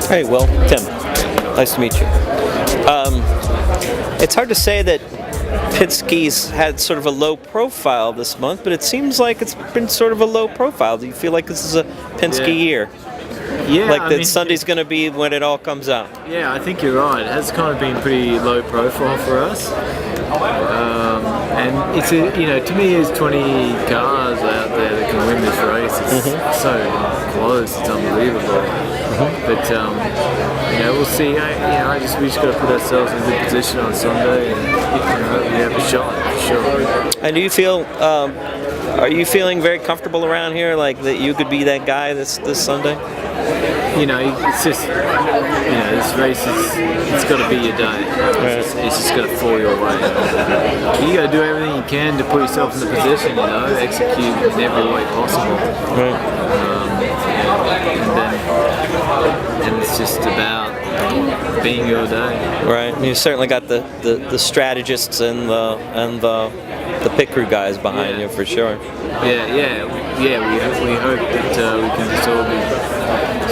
Hey, Will. Tim. Nice to meet you. It's hard to say that Penske's had sort of a low profile this month, but it seems like it's been sort of a low profile. Do you feel like this is a Penske year? Yeah, like that Sunday's going to be when it all comes out. Yeah, I think you're right. It has kind of been pretty low profile for us. And it's to me, there's 20 cars out there that can win this race. It's so close. It's unbelievable. But we'll see. We just got to put ourselves in a good position on Sunday, and we have a shot for sure. And do you feel? Are you feeling very comfortable around here, like that you could be that guy this Sunday? It's just, this race it's got to be your day. It's just got to fall your way. You got to do everything you can to put yourself in the position, execute in every way possible. Right. And it's just about being your day. Right. And you certainly got the strategists and the pit crew guys behind you for sure. Yeah. We hope that we can just all be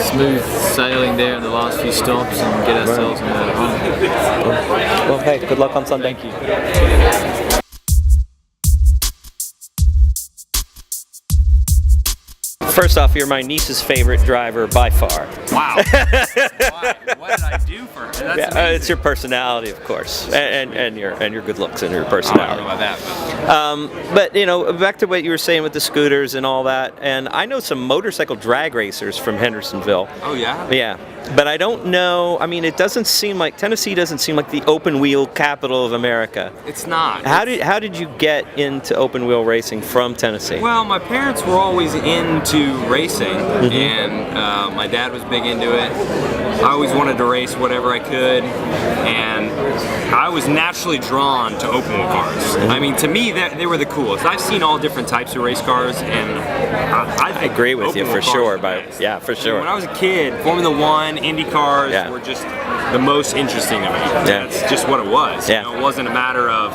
smooth sailing there in the last few stops and get ourselves moving on. Well, hey, good luck on Sunday. Thank you. First off, you're my niece's favorite driver by far. Wow. Why? What did I do for her? That's it's your personality, of course, and your good looks and your personality. I don't know about that. But back to what you were saying with the scooters and all that, and I know some motorcycle drag racers from Hendersonville. Oh yeah. Yeah. But I don't know. I mean, Tennessee doesn't seem like the open wheel capital of America. It's not. How did you get into open wheel racing from Tennessee? Well, my parents were always into racing, and my dad was big into it. I always wanted to race whatever I could, and I was naturally drawn to open wheel cars. I mean, to me, they were the coolest. I've seen all different types of race cars, and I agree with you for sure. For sure. When I was a kid, Formula One, Indy cars were just the most interesting to me. That's just what it was. It wasn't a matter of,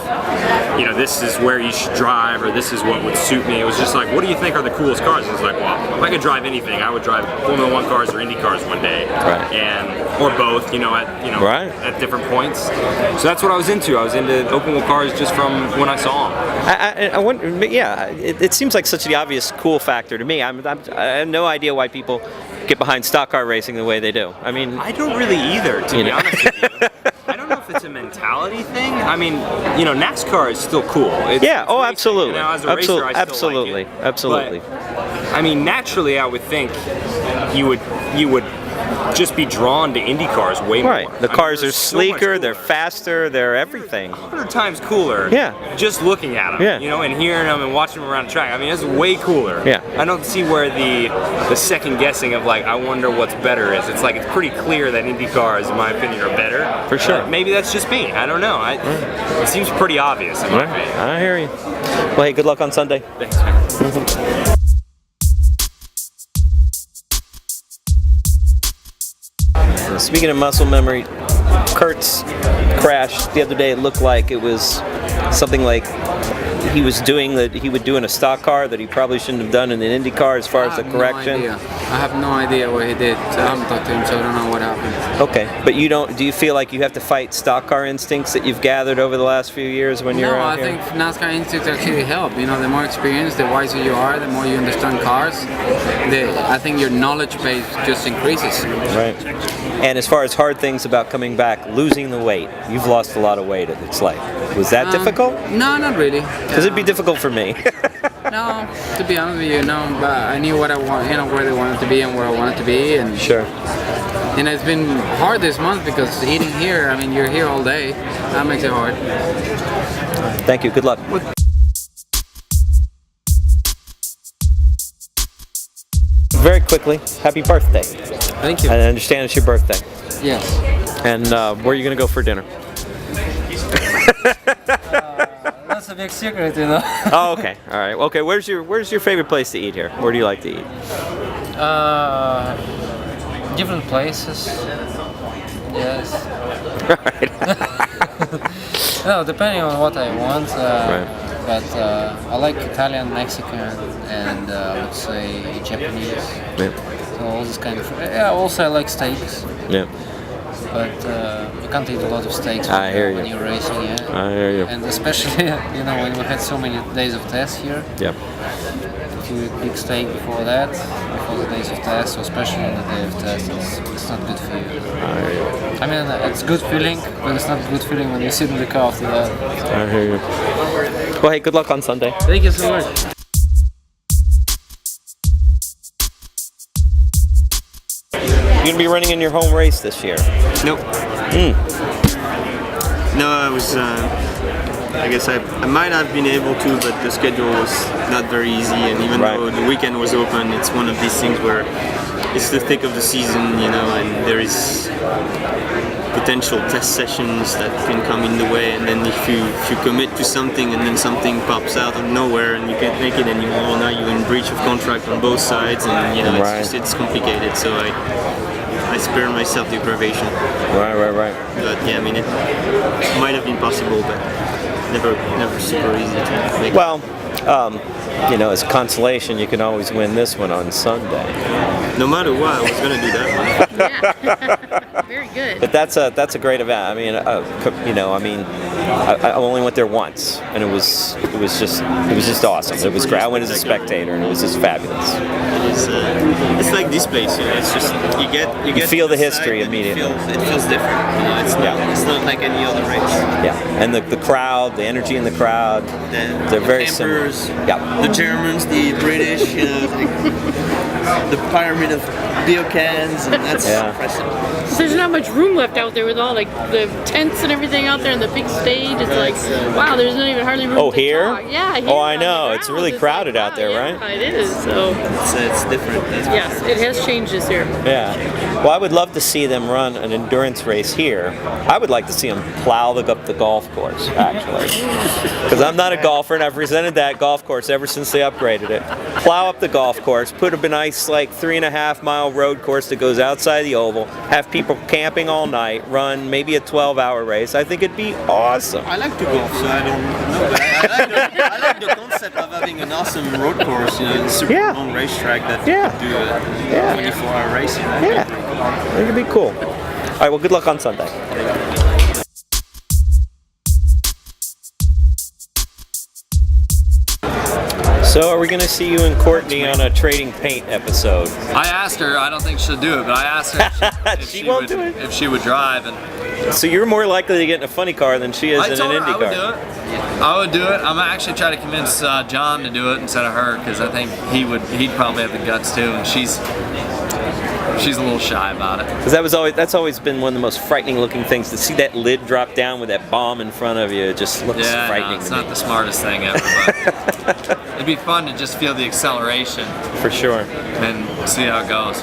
this is where you should drive or this is what would suit me. It was just like, what do you think are the coolest cars? I was like, well, if I could drive anything, I would drive Formula One cars or Indy cars one day, or both. At different points. So that's what I was into. I was into open wheel cars just from when I saw them. I wonder. It seems like such the obvious cool factor to me. I have no idea why people get behind stock car racing the way they do. I mean, I don't really either, to be honest with you. I don't know if it's a mentality thing. I mean, NASCAR is still cool. It's absolutely. As a racer, I still like it. Absolutely. But, I mean, naturally, I would think you would just be drawn to Indy cars way more. Right. The cars are sleeker, they're faster, they're everything. 100 times cooler. Just looking at them, and hearing them and watching them around the track. I mean, it's way cooler. Yeah. I don't see where the second guessing of like, I wonder what's better is. It's like, it's pretty clear that Indy cars, in my opinion, are better. For sure. Maybe that's just me. I don't know. It seems pretty obvious in my opinion. I hear you. Well, hey, good luck on Sunday. Thanks, man. Speaking of muscle memory, Kurt's crash the other day, it looked like it was something like he was doing that he would do in a stock car that he probably shouldn't have done in an Indy car as far as the correction. I have no idea what he did. I haven't talked to him, so I don't know what happened. Okay, but do you feel like you have to fight stock car instincts that you've gathered over the last few years when you're out here? No, I think NASCAR instincts actually help. The more experienced, the wiser you are, the more you understand cars, I think your knowledge base just increases. Right. And as far as hard things about coming back, losing the weight, you've lost a lot of weight, it looks like. Was that difficult? No, not really. Because it'd be difficult for me. No, to be honest with you, no. But I knew what I want, where they wanted to be and where I wanted to be, and sure. It's been hard this month because eating here. I mean, you're here all day. That makes it hard. Thank you. Good luck. Very quickly, happy birthday. Thank you. I understand it's your birthday. Yes. And where are you going to go for dinner? That's a big secret, Oh, okay. All right. Okay. Where's your favorite place to eat here? Where do you like to eat? Different places. Yes. Right. No, depending on what I want. Right. but I like Italian, Mexican, and I would say Japanese. Yeah. So all this kind of. Yeah, also I like steaks. Yeah. But you can't eat a lot of steaks I hear you. when you're racing, yeah. I hear you. And especially, when we had so many days of tests here. Yep. If you eat big steak before that, before the days of tests, so especially on the day of test, it's not good for you. I hear you. I mean, it's good feeling, but it's not good feeling when you sit in the car after that. I hear you. Well, hey, good luck on Sunday. Thank you so much. You're gonna be running in your home race this year. Nope. No, I was. I guess I might have been able to, but the schedule was not very easy. And even though the weekend was open, it's one of these things where it's the thick of the season, and there is potential test sessions that can come in the way. And then if you commit to something and then something pops out of nowhere and you can't make it anymore, now you're in breach of contract on both sides, and it's complicated. So I spare myself the aggravation. Right. But yeah, I mean, it might have been possible, but never super easy to make. Well, as consolation, you can always win this one on Sunday. No matter what, I was going to do that one. Yeah. Very good. But that's a great event. I mean, I only went there once, and it was just awesome. It was great. I went as a spectator, and it was just fabulous. It's like this place, it's just you feel the history immediately. It feels different. It's not like any other race. Yeah, and the crowd, the energy in the crowd, they're very similar. Yeah. The Germans, the British, the pyramid of beer cans, and that's impressive. So there's not much room left out there with all like the tents and everything out there and the big stage. It's like, wow, there's not even hardly room to here? talk. Yeah, here. Oh, I know. It's really crowded out there, right? Yeah, it is. So it's different. Yes, it has changed this year. Yeah. Well, I would love to see them run an endurance race here. I would like to see them plow up the golf course, actually. Because I'm not a golfer, and I've resented that golf course ever since they upgraded it. Plow up the golf course, put up a nice, 3.5-mile road course that goes outside the oval, have people camping all night, run maybe a 12-hour race. I think it'd be awesome. I like to golf, so I don't know, but I like the concept of having an awesome road course, a super long racetrack that you can do a 24-hour race. Yeah, I think it'd be cool. All right, well, good luck on Sunday. So are we going to see you and Courtney on a trading paint episode? I asked her. I don't think she'll do it, but I asked her if she would drive. And so you're more likely to get in a funny car than she is in an Indy car. I would do it. I'm actually trying to convince John to do it instead of her, because I think he'd probably have the guts too, and she's a little shy about it. Because that's always been one of the most frightening looking things, to see that lid drop down with that bomb in front of you. It just looks frightening. No, it's not the smartest thing ever, but it'd be fun to just feel the acceleration. For sure. And see how it goes.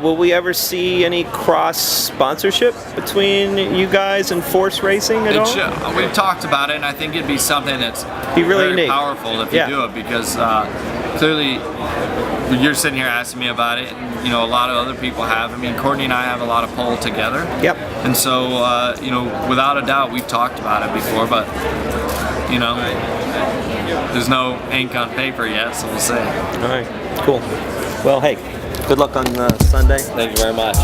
Will we ever see any cross sponsorship between you guys and Force Racing at all? We've talked about it, and I think it'd be something that's really very powerful if you do it, because clearly you're sitting here asking me about it, and a lot of other people have. I mean, Courtney and I have a lot of pull together. Yep. And so, without a doubt, we've talked about it before, but there's no ink on paper yet, so we'll see. All right, cool. Well, hey, good luck on Sunday. Thank you very much.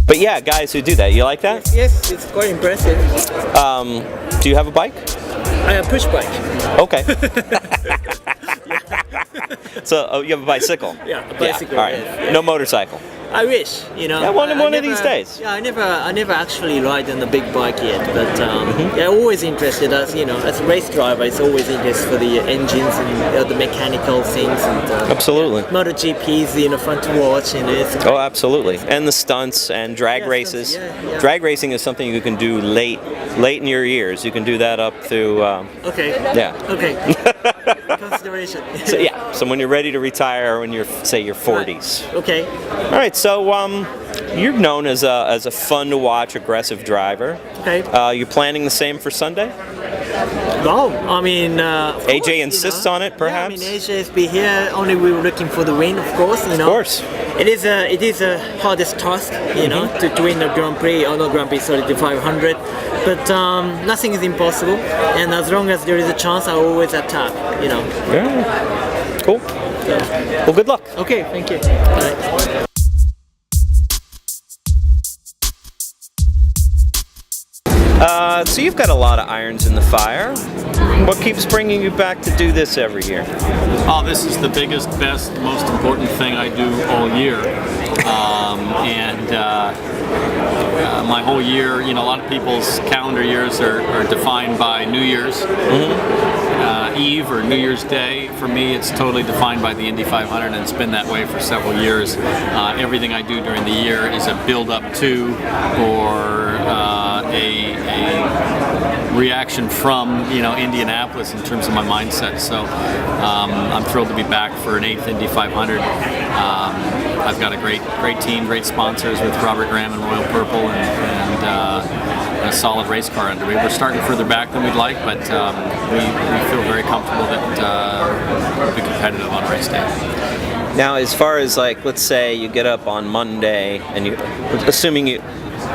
But yeah, guys who do that, you like that? Yes, it's quite impressive. Do you have a bike? I have a push bike. Okay. So you have a bicycle? Yeah, a bicycle. All right. Yes. No motorcycle. I wish, Yeah, one of these days. Yeah, I never actually ride on a big bike yet, but yeah, always interested as as a race driver. It's always interested for the engines and the mechanical things and absolutely. MotoGP's fun to watch it's oh, absolutely, and the stunts and drag races. Yeah. Drag racing is something you can do late in your years. You can do that up through. Okay. Yeah. Okay. Consideration. So when you're ready to retire, when you're say your 40s. Right. Okay. All right. So you're known as a fun to watch, aggressive driver. Okay. You're planning the same for Sunday? Well, I mean, AJ insists on it, perhaps. Yeah, I mean, AJ's be here. Only we were looking for the win, of course. Of course. it is a hardest task, you know, to win the Grand Prix, or not Grand Prix, sorry, the 500. But nothing is impossible, and as long as there is a chance, I always attack, you know. Yeah. Cool. Well, good luck. Okay, thank you. Bye. So you've got a lot of irons in the fire. What keeps bringing you back to do this every year? Oh, this is the biggest, best, most important thing I do all year. My whole year, you know, a lot of people's calendar years are defined by New Year's Eve or New Year's Day. For me, it's totally defined by the Indy 500, and it's been that way for several years. Everything I do during the year is a build-up to or a reaction from, you know, Indianapolis in terms of my mindset. So I'm thrilled to be back for an 8th Indy 500. I've got a great team, great sponsors with Robert Graham and Royal Purple, and a solid race car under me. We're starting further back than we'd like, but we feel very comfortable that we'll be competitive on race day. Now, as far as, like, let's say you get up on Monday and you, assuming you,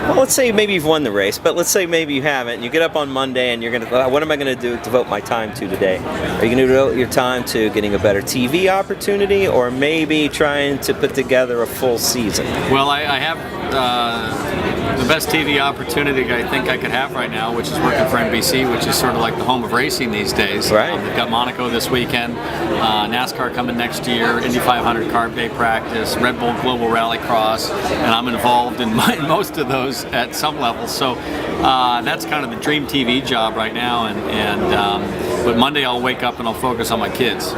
well, let's say maybe you've won the race, but let's say maybe you haven't, and you get up on Monday and you're going to, what am I going to do to devote my time to today? Are you going to devote your time to getting a better TV opportunity, or maybe trying to put together a full season? Well, I have the best TV opportunity I think I could have right now, which is working for NBC, which is sort of like the home of racing these days. Right. They've got Monaco this weekend, NASCAR coming next year, Indy 500 Carb Day practice, Red Bull Global Rallycross, and I'm involved in most of those at some level. So that's kind of the dream TV job right now. But Monday I'll wake up and I'll focus on my kids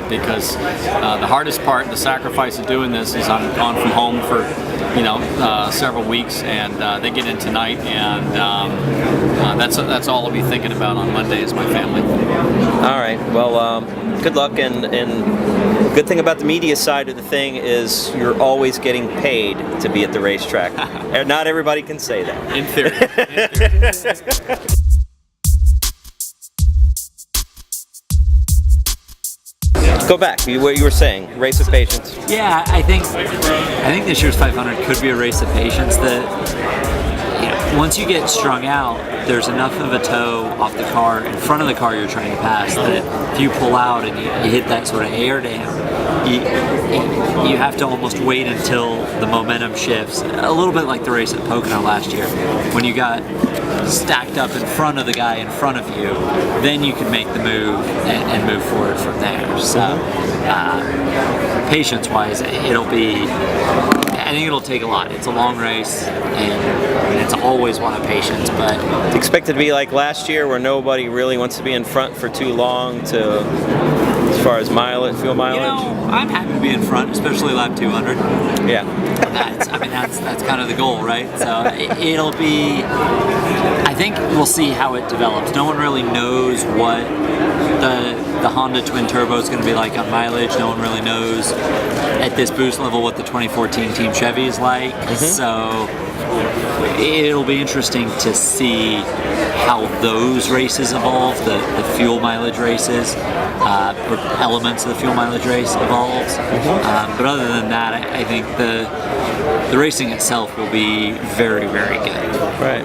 because the hardest part, the sacrifice of doing this, is I'm gone from home for several weeks, and they get in tonight, and that's all I'll be thinking about on Monday is my family. All right. Well, good luck, and the good thing about the media side of the thing is you're always getting paid to be at the racetrack. Not everybody can say that. In theory. Go back. What you were saying, race of patience. Yeah, I think this year's 500 could be a race of patience. That once you get strung out, there's enough of a toe off the car in front of the car you're trying to pass that if you pull out and you hit that sort of air dam, you have to almost wait until the momentum shifts. A little bit like the race at Pocono last year, when you got stacked up in front of the guy in front of you, then you can make the move and move forward from there. So patience-wise, I think it'll take a lot. It's a long race, and it's always one of patience. But it's expected to be like last year, where nobody really wants to be in front for too long. As far as mileage, fuel mileage. I'm happy to be in front, especially lap 200. Yeah. That's kind of the goal, right? So it'll be. I think we'll see how it develops. No one really knows what the Honda twin turbo is going to be like on mileage. No one really knows at this boost level what the 2014 Team Chevy is like. So it'll be interesting to see how those races evolve, the fuel mileage races, or elements of the fuel mileage race evolves. But other than that, I think the racing itself will be very, very good. Right.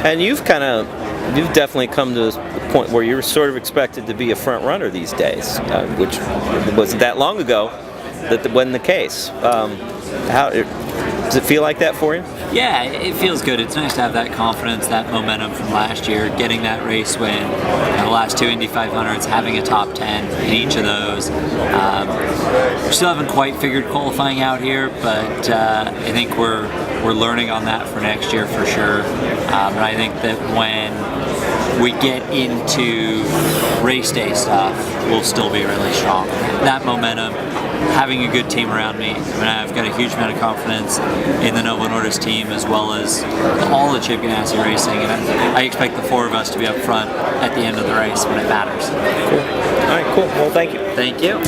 And you've definitely come to a point where you're sort of expected to be a front runner these days, which wasn't that long ago that wasn't the case. How does it feel like that for you? Yeah, it feels good. It's nice to have that confidence, that momentum from last year, getting that race win, the last two Indy 500s, having a top 10 in each of those. We still haven't quite figured qualifying out here, but I think we're learning on that for next year for sure. And I think that when we get into race day stuff, we'll still be really strong. That momentum, having a good team around me. I've got a huge amount of confidence in the Novo Nordisk team, as well as all the Chip Ganassi racing, and I expect the four of us to be up front at the end of the race when it matters. Cool. All right, cool. Well, thank you. Thank you.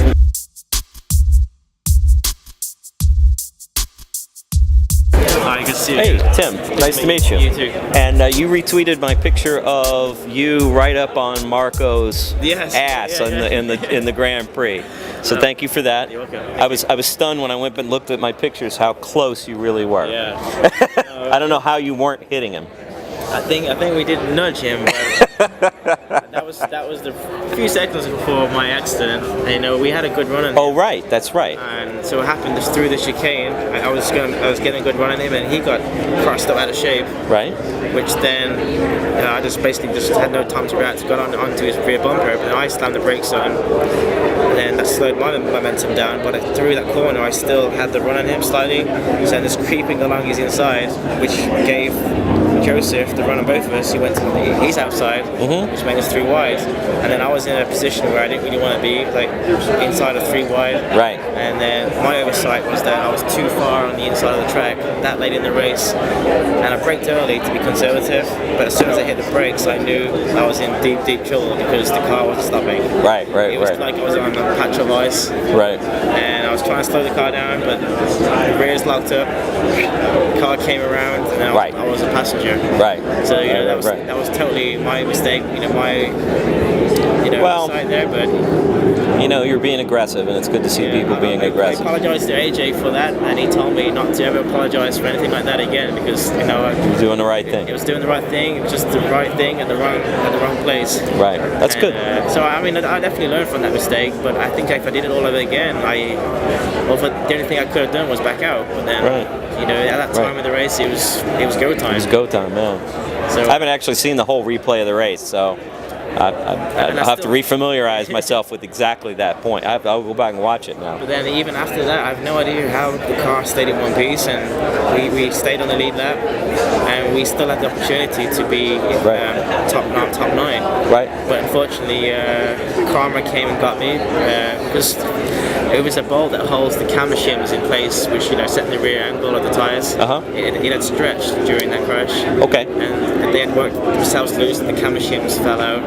I guess see you. Hey, Tim. Nice to meet you. You too. And you retweeted my picture of you right up on Marco's ass in the Grand Prix. So thank you for that. You're welcome. I was stunned when I went and looked at my pictures how close you really were. Yeah. I don't know how you weren't hitting him. I think we did nudge him. But that was the few seconds before my accident. And, we had a good run on him. Oh right, that's right. And so it happened just through the chicane. I was getting a good run on him, and he got crossed up out of shape. Right. Which then I just had no time to react. Got onto his rear bumper, but then I slammed the brakes on. And then that slowed my momentum down. But through that corner, I still had the run on him slightly. So just creeping along his inside, which gave Josef the run on both of us. He's outside, which made us 3 wide, and then I was in a position where I didn't really want to be, like inside of 3 wide. Right. And then my oversight was that I was too far on the inside of the track that late in the race, and I braked early to be conservative. But as soon as I hit the brakes, I knew I was in deep trouble because the car wasn't stopping. Right. It was like I was on a patch of ice. Right. And I was trying to slow the car down, but the rear's locked up. The car came around, and I was a passenger. Right. So that was totally my mistake. Side there, but you're being aggressive, and it's good to see people being aggressive. I apologized to AJ for that, and he told me not to ever apologize for anything like that again because you're doing the right thing. It was doing the right thing. It was just the right thing at the wrong place. Right. That's good. So I definitely learned from that mistake, but I think if I did it all over again, the only thing I could have done was back out. But then, at that time of the race, it was go time. It was go time, yeah. So I haven't actually seen the whole replay of the race, so I'll have to refamiliarize myself with exactly that point. I'll go back and watch it now. But then even after that, I have no idea how the car stayed in one piece, and we stayed on the lead lap, and we still had the opportunity to be top 9. Right. But unfortunately, karma came and got me because it was a bolt that holds the camber shims in place, which set the rear angle of the tires. It had stretched during that crash. Okay. And they had worked themselves loose, and the camber shims fell out,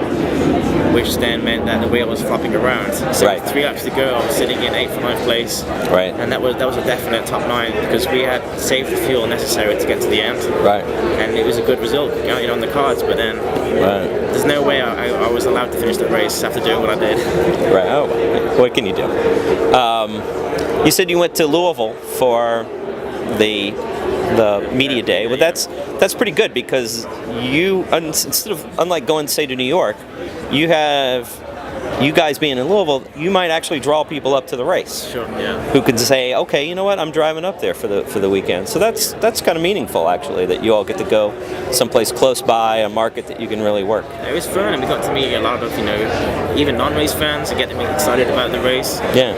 which then meant that the wheel was flopping around. So with 3 laps to go, I was sitting in 8th or 9th place. Right. And that was a definite top 9 because we had saved the fuel necessary to get to the end. Right. And it was a good result, on the cards. But then there's no way I was allowed to finish the race after doing what I did. Right. Oh, what can you do? You said you went to Louisville for the media day. Well, that's pretty good because unlike going say to New York, you guys being in Louisville, you might actually draw people up to the race. Sure. Yeah. Who could say, okay, you know what, I'm driving up there for the weekend. So that's kind of meaningful actually that you all get to go someplace close by, a market that you can really work. It was fun, and we got to meet a lot of even non-race fans and get them excited about the race. Yeah.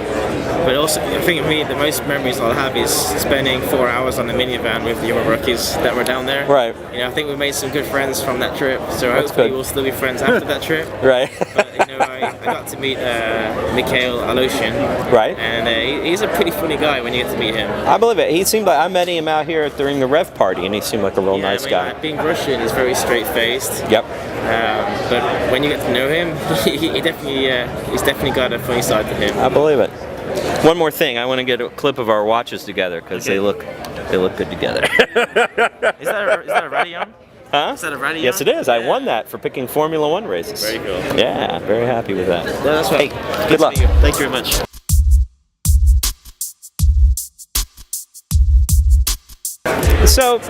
But also, I think for me, the most memories I'll have is spending 4 hours on the minivan with the young rookies that were down there. Right. I think we made some good friends from that trip, so hopefully we'll still be friends after that trip. Right. But, I got to meet Mikhail Aleshin. Right. And he's a pretty funny guy when you get to meet him. I believe it. He seemed like I met him out here during the Rev party, and he seemed like a real nice guy. Being Russian, he's very straight-faced. Yep. But when you get to know him, he's definitely got a funny side to him. I believe it. One more thing, I want to get a clip of our watches together because they look good together. Is that a Radeon? Huh? Is that a Radeon? Yes, it is. I won that for picking Formula One races. Very cool. Yeah, very happy with that. No, that's right. Hey, good luck. Thank you very much. So,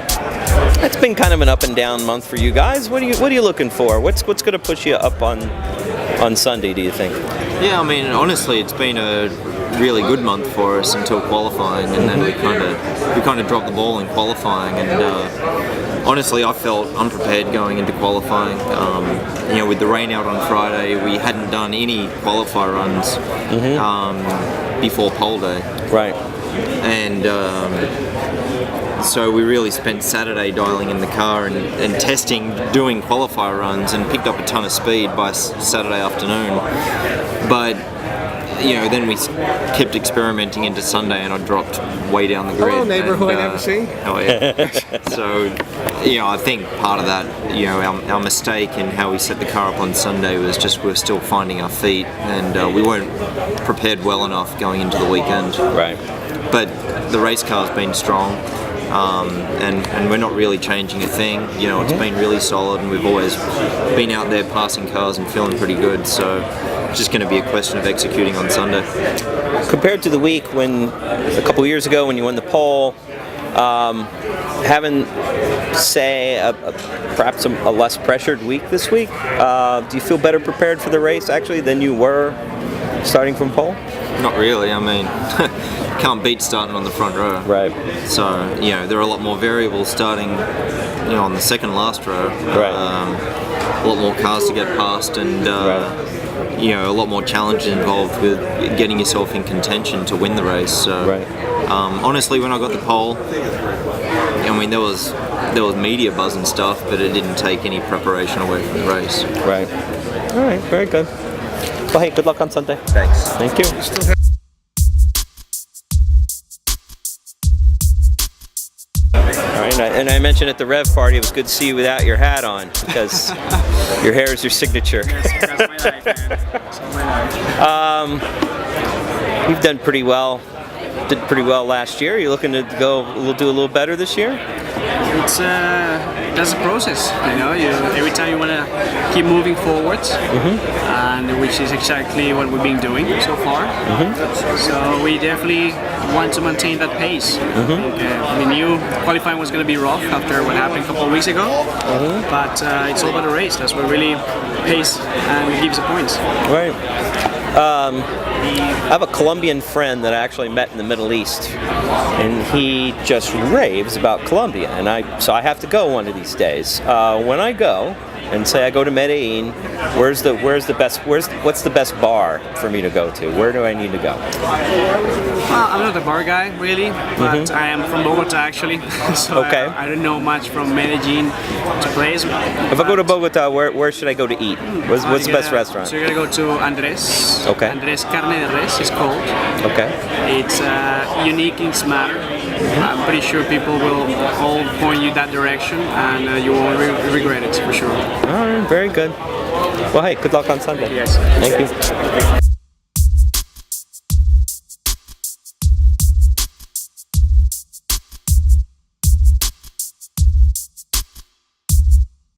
it's been kind of an up and down month for you guys. What are you looking for? What's going to push you up on Sunday, do you think? Yeah, I mean, honestly, it's been a really good month for us until qualifying, and then we kind of dropped the ball in qualifying. And honestly, I felt unprepared going into qualifying. With the rain out on Friday, we hadn't done any qualifier runs before pole day. Right. And so we really spent Saturday dialing in the car and testing, doing qualifier runs, and picked up a ton of speed by Saturday afternoon. But then we kept experimenting into Sunday, and I dropped way down the grid. Hello, neighbor who I never see. Oh yeah. So, I think part of that, our mistake in how we set the car up on Sunday was just we're still finding our feet, and we weren't prepared well enough going into the weekend. Right. But the race car's been strong. and we're not really changing a thing. You know, it's been really solid, and we've always been out there passing cars and feeling pretty good. So it's just going to be a question of executing on Sunday. Compared to the week when a couple years ago when you won the pole, having say perhaps a less pressured week this week, do you feel better prepared for the race actually than you were starting from pole? Not really. I mean, can't beat starting on the front row. Right. So, you know, there are a lot more variables starting, you know, on the second last row. Right. A lot more cars to get past, and you know, a lot more challenges involved with getting yourself in contention to win the race. So, honestly, when I got the pole, I mean, there was media buzz and stuff, but it didn't take any preparation away from the race. Right. All right. Very good. Well, hey, good luck on Sunday. Thanks. Thank you. All right, and I mentioned at the Rev party, it was good to see you without your hat on because your hair is your signature. That's my life, man. That's all my life. You've done pretty well. Did pretty well last year. You're looking to do a little better this year? It's that's a process, you know. Every time you want to keep moving forwards, and which is exactly what we've been doing so far. So we definitely want to maintain that pace. We knew qualifying was going to be rough after what happened a couple of weeks ago, but it's all about the race. That's what really pays and gives the points. Right. I have a Colombian friend that I actually met in the Middle East, and he just raves about Colombia, and so I have to go one of these days. When I go, and say I go to Medellin, what's the best bar for me to go to? Where do I need to go? Well, I'm not a bar guy really, but I am from Bogota actually, so I don't know much from Medellin to place. If I go to Bogota, where should I go to eat? What's the best restaurant? So you're gonna go to Andres. Okay. Andres Carne de Res is called. Okay. It's unique in its matter. I'm pretty sure people will all point you that direction, and you won't regret it for sure. All right, very good. Well, hey, good luck on Sunday. Yes. Thank you.